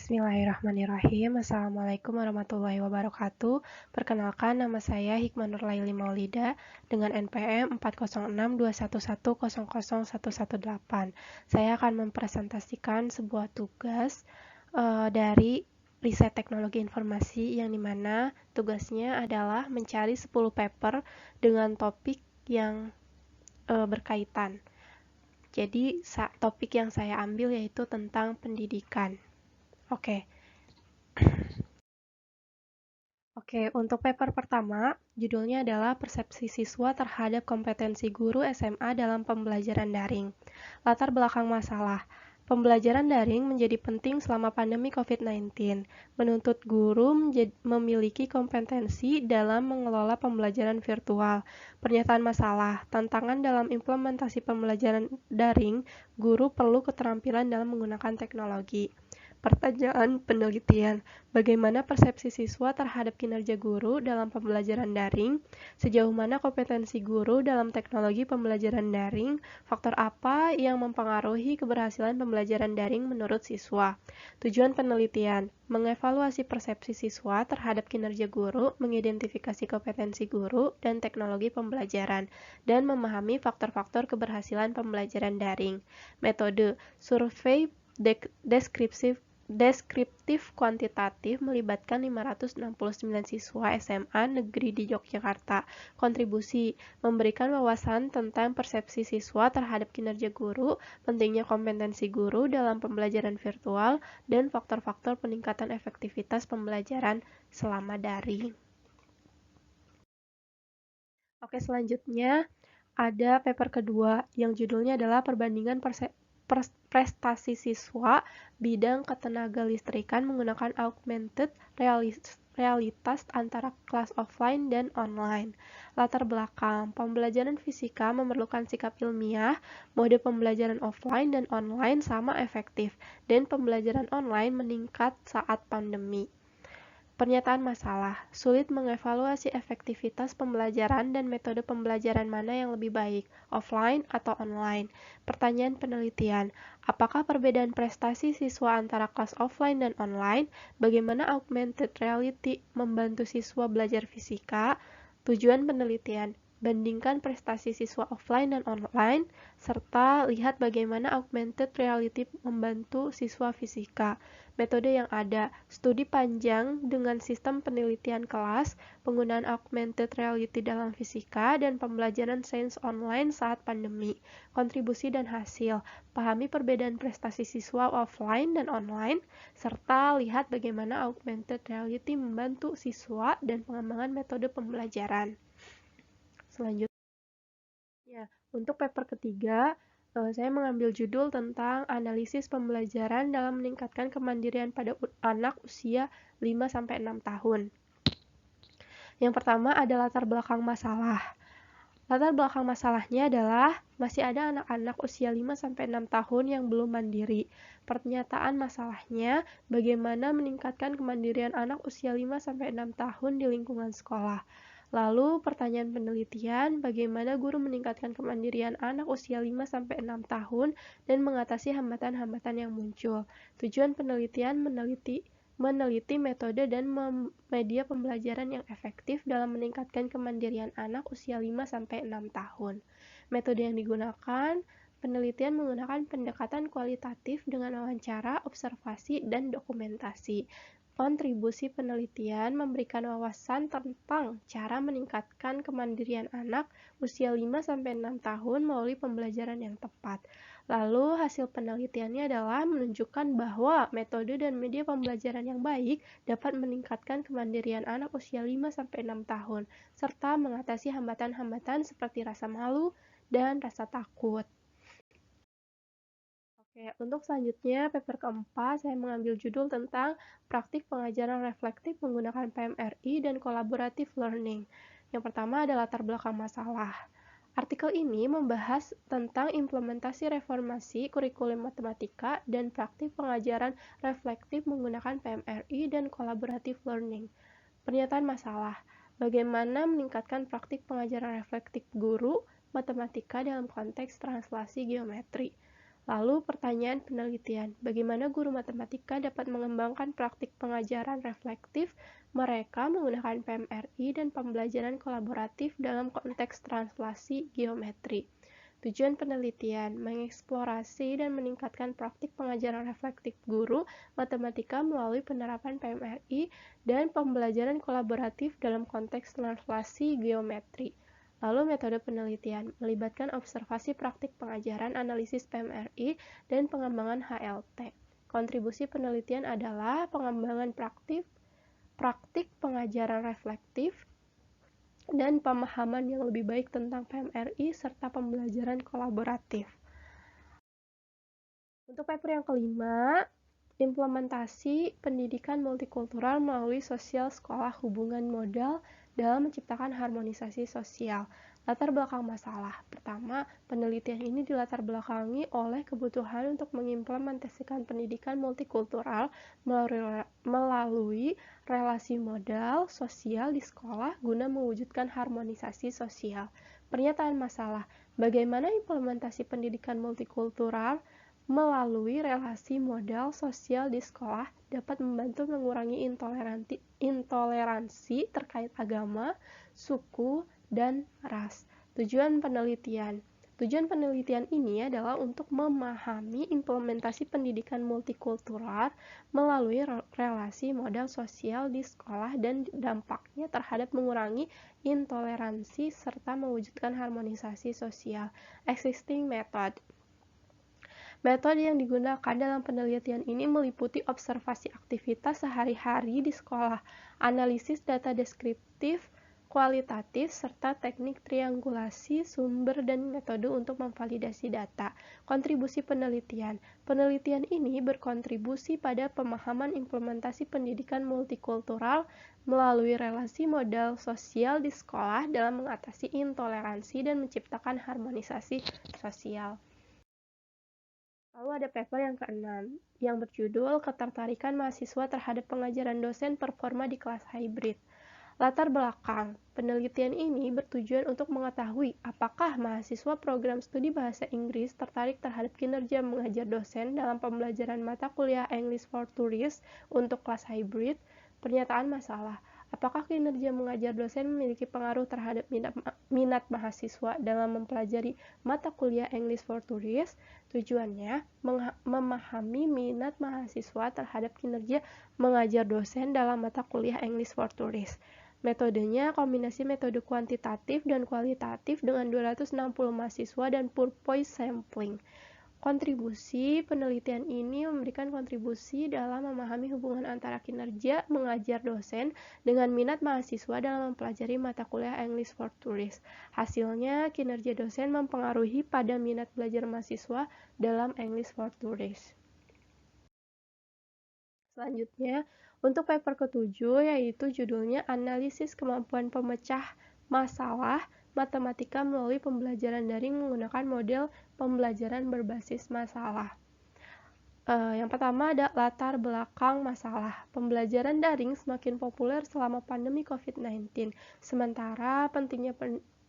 Bismillahirrahmanirrahim. Assalamualaikum warahmatullahi wabarakatuh. Perkenalkan, nama saya Hikmah Nurlaili Maulida dengan NPM 40621100118. Saya akan mempresentasikan sebuah tugas dari riset teknologi informasi yang dimana tugasnya adalah mencari 10 paper dengan topik yang berkaitan. Jadi, topik yang saya ambil yaitu tentang pendidikan. Oke, untuk paper pertama, judulnya adalah Persepsi Siswa Terhadap Kompetensi Guru SMA dalam Pembelajaran Daring. Latar belakang masalah. Pembelajaran daring menjadi penting selama pandemi COVID-19, menuntut guru memiliki kompetensi dalam mengelola pembelajaran virtual. Pernyataan masalah, tantangan dalam implementasi pembelajaran daring, guru perlu keterampilan dalam menggunakan teknologi. Pertanyaan penelitian, bagaimana persepsi siswa terhadap kinerja guru dalam pembelajaran daring? Sejauh mana kompetensi guru dalam teknologi pembelajaran daring? Faktor apa yang mempengaruhi keberhasilan pembelajaran daring menurut siswa? Tujuan penelitian, mengevaluasi persepsi siswa terhadap kinerja guru, mengidentifikasi kompetensi guru dan teknologi pembelajaran, dan memahami faktor-faktor keberhasilan pembelajaran daring. Metode, survei deskriptif kuantitatif melibatkan 569 siswa SMA negeri di Yogyakarta. Kontribusi, memberikan wawasan tentang persepsi siswa terhadap kinerja guru, pentingnya kompetensi guru dalam pembelajaran virtual, dan faktor-faktor peningkatan efektivitas pembelajaran selama daring. Oke, selanjutnya ada paper kedua yang judulnya adalah perbandingan prestasi siswa bidang ketenagalistrikan menggunakan augmented realitas antara kelas offline dan online. Latar belakang, pembelajaran fisika memerlukan sikap ilmiah, mode pembelajaran offline dan online sama efektif, dan pembelajaran online meningkat saat pandemi. Pernyataan masalah, sulit mengevaluasi efektivitas pembelajaran dan metode pembelajaran mana yang lebih baik, offline atau online. Pertanyaan penelitian, apakah perbedaan prestasi siswa antara kelas offline dan online? Bagaimana augmented reality membantu siswa belajar fisika? Tujuan penelitian, bandingkan prestasi siswa offline dan online, serta lihat bagaimana augmented reality membantu siswa fisika. Metode yang ada, studi panjang dengan sistem penelitian kelas, penggunaan augmented reality dalam fisika, dan pembelajaran sains online saat pandemi. Kontribusi dan hasil, pahami perbedaan prestasi siswa offline dan online, serta lihat bagaimana augmented reality membantu siswa dan pengembangan metode pembelajaran. Selanjutnya, untuk paper ketiga, saya mengambil judul tentang analisis pembelajaran dalam meningkatkan kemandirian pada anak usia 5-6 tahun. Yang pertama ada latar belakang masalah. Latar belakang masalahnya adalah masih ada anak-anak usia 5-6 tahun yang belum mandiri. Pernyataan masalahnya, bagaimana meningkatkan kemandirian anak usia 5-6 tahun di lingkungan sekolah. Lalu, pertanyaan penelitian, bagaimana guru meningkatkan kemandirian anak usia 5-6 tahun dan mengatasi hambatan-hambatan yang muncul. Tujuan penelitian meneliti metode dan media pembelajaran yang efektif dalam meningkatkan kemandirian anak usia 5-6 tahun. Metode yang digunakan, penelitian menggunakan pendekatan kualitatif dengan wawancara, observasi, dan dokumentasi. Kontribusi penelitian memberikan wawasan tentang cara meningkatkan kemandirian anak usia 5-6 tahun melalui pembelajaran yang tepat. Lalu, hasil penelitiannya adalah menunjukkan bahwa metode dan media pembelajaran yang baik dapat meningkatkan kemandirian anak usia 5-6 tahun, serta mengatasi hambatan-hambatan seperti rasa malu dan rasa takut. Oke, untuk selanjutnya, paper keempat, saya mengambil judul tentang praktik pengajaran reflektif menggunakan PMRI dan collaborative learning. Yang pertama adalah latar belakang masalah. Artikel ini membahas tentang implementasi reformasi kurikulum matematika dan praktik pengajaran reflektif menggunakan PMRI dan collaborative learning. Pernyataan masalah, bagaimana meningkatkan praktik pengajaran reflektif guru matematika dalam konteks translasi geometri. Lalu pertanyaan penelitian, bagaimana guru matematika dapat mengembangkan praktik pengajaran reflektif mereka menggunakan PMRI dan pembelajaran kolaboratif dalam konteks translasi geometri. Tujuan penelitian, mengeksplorasi dan meningkatkan praktik pengajaran reflektif guru matematika melalui penerapan PMRI dan pembelajaran kolaboratif dalam konteks translasi geometri. Lalu metode penelitian, melibatkan observasi praktik pengajaran analisis PMRI dan pengembangan HLT. Kontribusi penelitian adalah pengembangan praktik pengajaran reflektif, dan pemahaman yang lebih baik tentang PMRI serta pembelajaran kolaboratif. Untuk paper yang kelima, implementasi pendidikan multikultural melalui sosial sekolah hubungan modal dalam menciptakan harmonisasi sosial. Latar belakang masalah. Pertama, penelitian ini dilatar belakangi oleh kebutuhan untuk mengimplementasikan pendidikan multikultural melalui relasi modal sosial di sekolah guna mewujudkan harmonisasi sosial. Pernyataan masalah, bagaimana implementasi pendidikan multikultural melalui relasi modal sosial di sekolah dapat membantu mengurangi intoleransi terkait agama, suku, dan ras. Tujuan penelitian ini adalah untuk memahami implementasi pendidikan multikultural melalui relasi modal sosial di sekolah dan dampaknya terhadap mengurangi intoleransi serta mewujudkan harmonisasi sosial. Existing method. Metode yang digunakan dalam penelitian ini meliputi observasi aktivitas sehari-hari di sekolah, analisis data deskriptif, kualitatif, serta teknik triangulasi sumber dan metode untuk memvalidasi data. Kontribusi penelitian. Penelitian ini berkontribusi pada pemahaman implementasi pendidikan multikultural melalui relasi modal sosial di sekolah dalam mengatasi intoleransi dan menciptakan harmonisasi sosial. Lalu ada paper yang keenam, yang berjudul Ketertarikan Mahasiswa Terhadap Pengajaran Dosen Performa di Kelas Hybrid. Latar belakang, penelitian ini bertujuan untuk mengetahui apakah mahasiswa program studi bahasa Inggris tertarik terhadap kinerja mengajar dosen dalam pembelajaran mata kuliah English for Tourists untuk kelas hybrid. Pernyataan masalah, apakah kinerja mengajar dosen memiliki pengaruh terhadap minat mahasiswa dalam mempelajari mata kuliah English for Tourists? Tujuannya, memahami minat mahasiswa terhadap kinerja mengajar dosen dalam mata kuliah English for Tourists. Metodenya kombinasi metode kuantitatif dan kualitatif dengan 260 mahasiswa dan purpose sampling. Kontribusi penelitian ini memberikan kontribusi dalam memahami hubungan antara kinerja mengajar dosen dengan minat mahasiswa dalam mempelajari mata kuliah English for Tourists. Hasilnya, kinerja dosen mempengaruhi pada minat belajar mahasiswa dalam English for Tourists. Selanjutnya, untuk paper ketujuh yaitu judulnya Analisis Kemampuan Pemecah Masalah Matematika melalui pembelajaran daring menggunakan model pembelajaran berbasis masalah. Yang pertama ada latar belakang masalah. Pembelajaran daring semakin populer selama pandemi COVID-19. Sementara pentingnya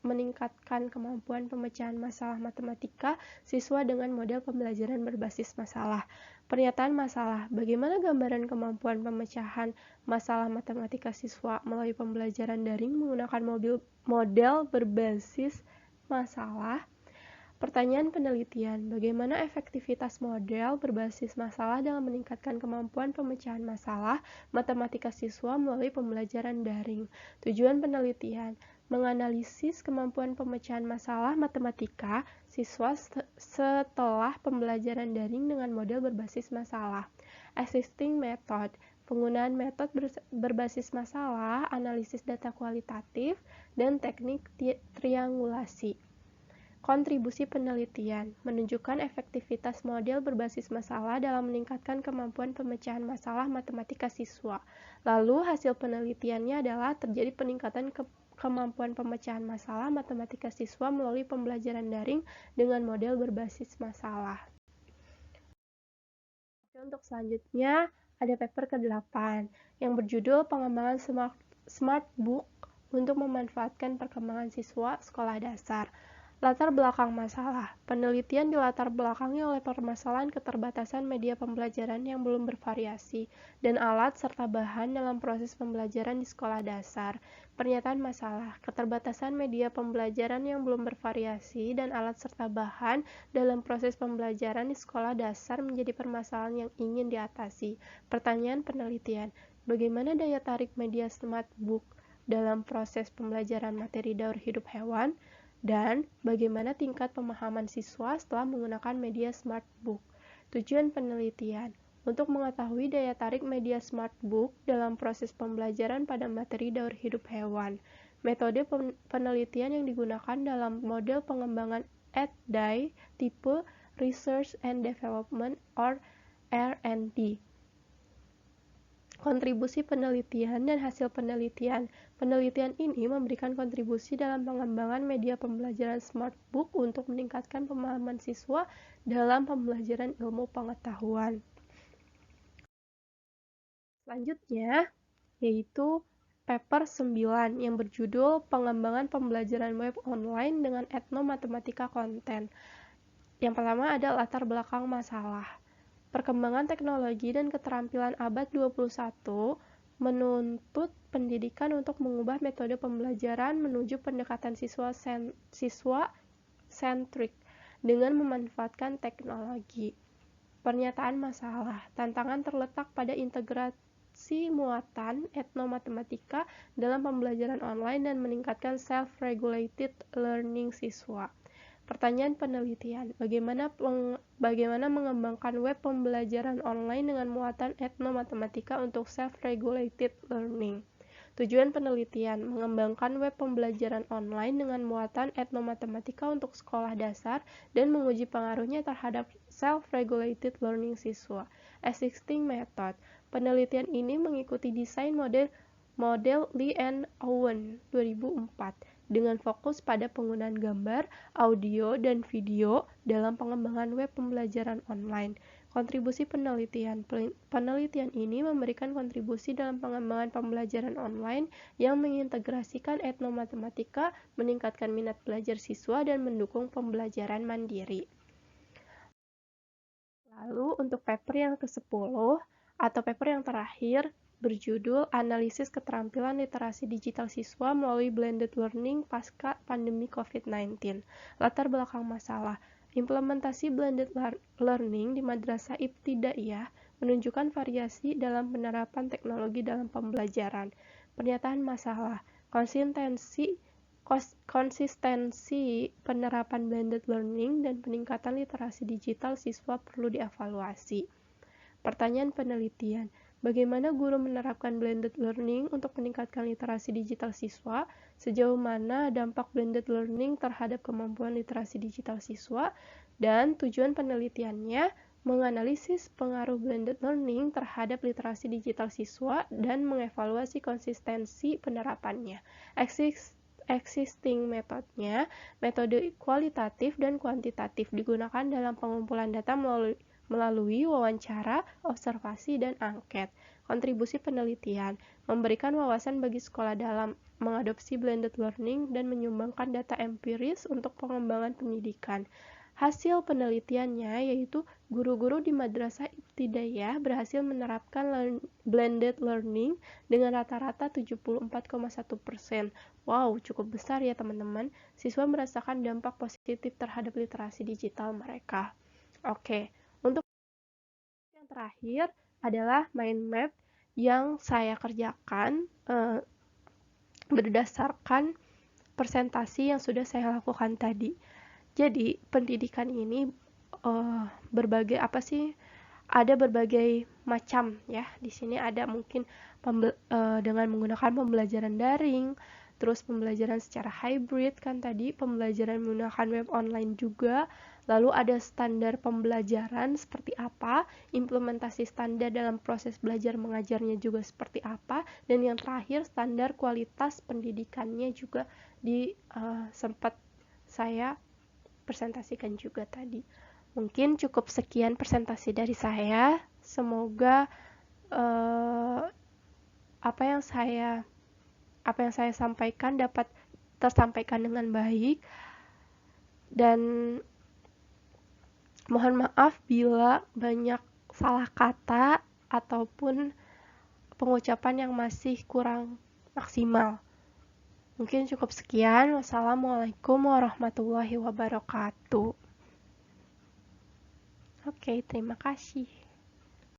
meningkatkan kemampuan pemecahan masalah matematika siswa dengan model pembelajaran berbasis masalah. Pernyataan masalah, bagaimana gambaran kemampuan pemecahan masalah matematika siswa melalui pembelajaran daring menggunakan model berbasis masalah? Pertanyaan penelitian, bagaimana efektivitas model berbasis masalah dalam meningkatkan kemampuan pemecahan masalah matematika siswa melalui pembelajaran daring? Tujuan penelitian, menganalisis kemampuan pemecahan masalah matematika siswa setelah pembelajaran daring dengan model berbasis masalah. Existing method, penggunaan metode berbasis masalah, analisis data kualitatif, dan teknik triangulasi. Kontribusi penelitian menunjukkan efektivitas model berbasis masalah dalam meningkatkan kemampuan pemecahan masalah matematika siswa. Lalu hasil penelitiannya adalah terjadi peningkatan kemampuan pemecahan masalah matematika siswa melalui pembelajaran daring dengan model berbasis masalah. Untuk selanjutnya ada paper ke-8 yang berjudul Pengembangan Smart Book untuk memanfaatkan perkembangan siswa sekolah dasar. Latar belakang masalah. Penelitian dilatar belakangi oleh permasalahan keterbatasan media pembelajaran yang belum bervariasi dan alat serta bahan dalam proses pembelajaran di sekolah dasar. Pernyataan masalah. Keterbatasan media pembelajaran yang belum bervariasi dan alat serta bahan dalam proses pembelajaran di sekolah dasar menjadi permasalahan yang ingin diatasi. Pertanyaan penelitian. Bagaimana daya tarik media smart book dalam proses pembelajaran materi daur hidup hewan? Dan bagaimana tingkat pemahaman siswa setelah menggunakan media smart book. Tujuan penelitian untuk mengetahui daya tarik media smart book dalam proses pembelajaran pada materi daur hidup hewan. Metode penelitian yang digunakan dalam model pengembangan EDDI tipe Research and Development or R&D. Kontribusi penelitian dan hasil penelitian. Penelitian ini memberikan kontribusi dalam pengembangan media pembelajaran smart book untuk meningkatkan pemahaman siswa dalam pembelajaran ilmu pengetahuan. Selanjutnya, yaitu paper 9 yang berjudul Pengembangan Pembelajaran Web Online dengan Etnomatematika Konten. Yang pertama ada latar belakang masalah. Perkembangan teknologi dan keterampilan abad 21 menuntut pendidikan untuk mengubah metode pembelajaran menuju pendekatan siswa-centric dengan memanfaatkan teknologi. Pernyataan masalah. Tantangan terletak pada integrasi muatan etnomatematika dalam pembelajaran online dan meningkatkan self-regulated learning siswa. Pertanyaan penelitian, bagaimana mengembangkan web pembelajaran online dengan muatan etnomatematika untuk self-regulated learning? Tujuan penelitian, mengembangkan web pembelajaran online dengan muatan etnomatematika untuk sekolah dasar dan menguji pengaruhnya terhadap self-regulated learning siswa. Existing method, penelitian ini mengikuti desain model Lee and Owen 2004. Dengan fokus pada penggunaan gambar, audio, dan video dalam pengembangan web pembelajaran online. Kontribusi penelitian. Penelitian ini memberikan kontribusi dalam pengembangan pembelajaran online yang mengintegrasikan etnomatematika, meningkatkan minat belajar siswa, dan mendukung pembelajaran mandiri. Lalu untuk paper yang ke-10 atau paper yang terakhir, berjudul Analisis Keterampilan Literasi Digital Siswa Melalui Blended Learning Pasca Pandemi COVID-19. Latar belakang masalah. Implementasi blended learning di Madrasah Ibtidaiyah menunjukkan variasi dalam penerapan teknologi dalam pembelajaran. Pernyataan masalah. Konsistensi penerapan blended learning dan peningkatan literasi digital siswa perlu dievaluasi. Pertanyaan penelitian. Bagaimana guru menerapkan blended learning untuk meningkatkan literasi digital siswa? Sejauh mana dampak blended learning terhadap kemampuan literasi digital siswa? Dan tujuan penelitiannya menganalisis pengaruh blended learning terhadap literasi digital siswa dan mengevaluasi konsistensi penerapannya. Existing metodenya, metode kualitatif dan kuantitatif digunakan dalam pengumpulan data melalui wawancara, observasi, dan angket. Kontribusi penelitian, memberikan wawasan bagi sekolah dalam mengadopsi blended learning dan menyumbangkan data empiris untuk pengembangan pendidikan. Hasil penelitiannya yaitu guru-guru di Madrasah Ibtidaiyah berhasil menerapkan blended learning dengan rata-rata 74,1%. Wow, cukup besar ya teman-teman. Siswa merasakan dampak positif terhadap literasi digital mereka. Oke. Untuk yang terakhir adalah mind map yang saya kerjakan berdasarkan presentasi yang sudah saya lakukan tadi. Jadi, pendidikan ini ada berbagai macam ya. Di sini ada mungkin dengan menggunakan pembelajaran daring, terus pembelajaran secara hybrid kan tadi, pembelajaran menggunakan web online juga, lalu ada standar pembelajaran seperti apa, implementasi standar dalam proses belajar mengajarnya juga seperti apa, dan yang terakhir standar kualitas pendidikannya juga sempat saya presentasikan juga tadi. Mungkin cukup sekian presentasi dari saya. Semoga apa yang saya sampaikan dapat tersampaikan dengan baik. Dan mohon maaf bila banyak salah kata ataupun pengucapan yang masih kurang maksimal. Mungkin cukup sekian. Wassalamualaikum warahmatullahi wabarakatuh. Oke, terima kasih.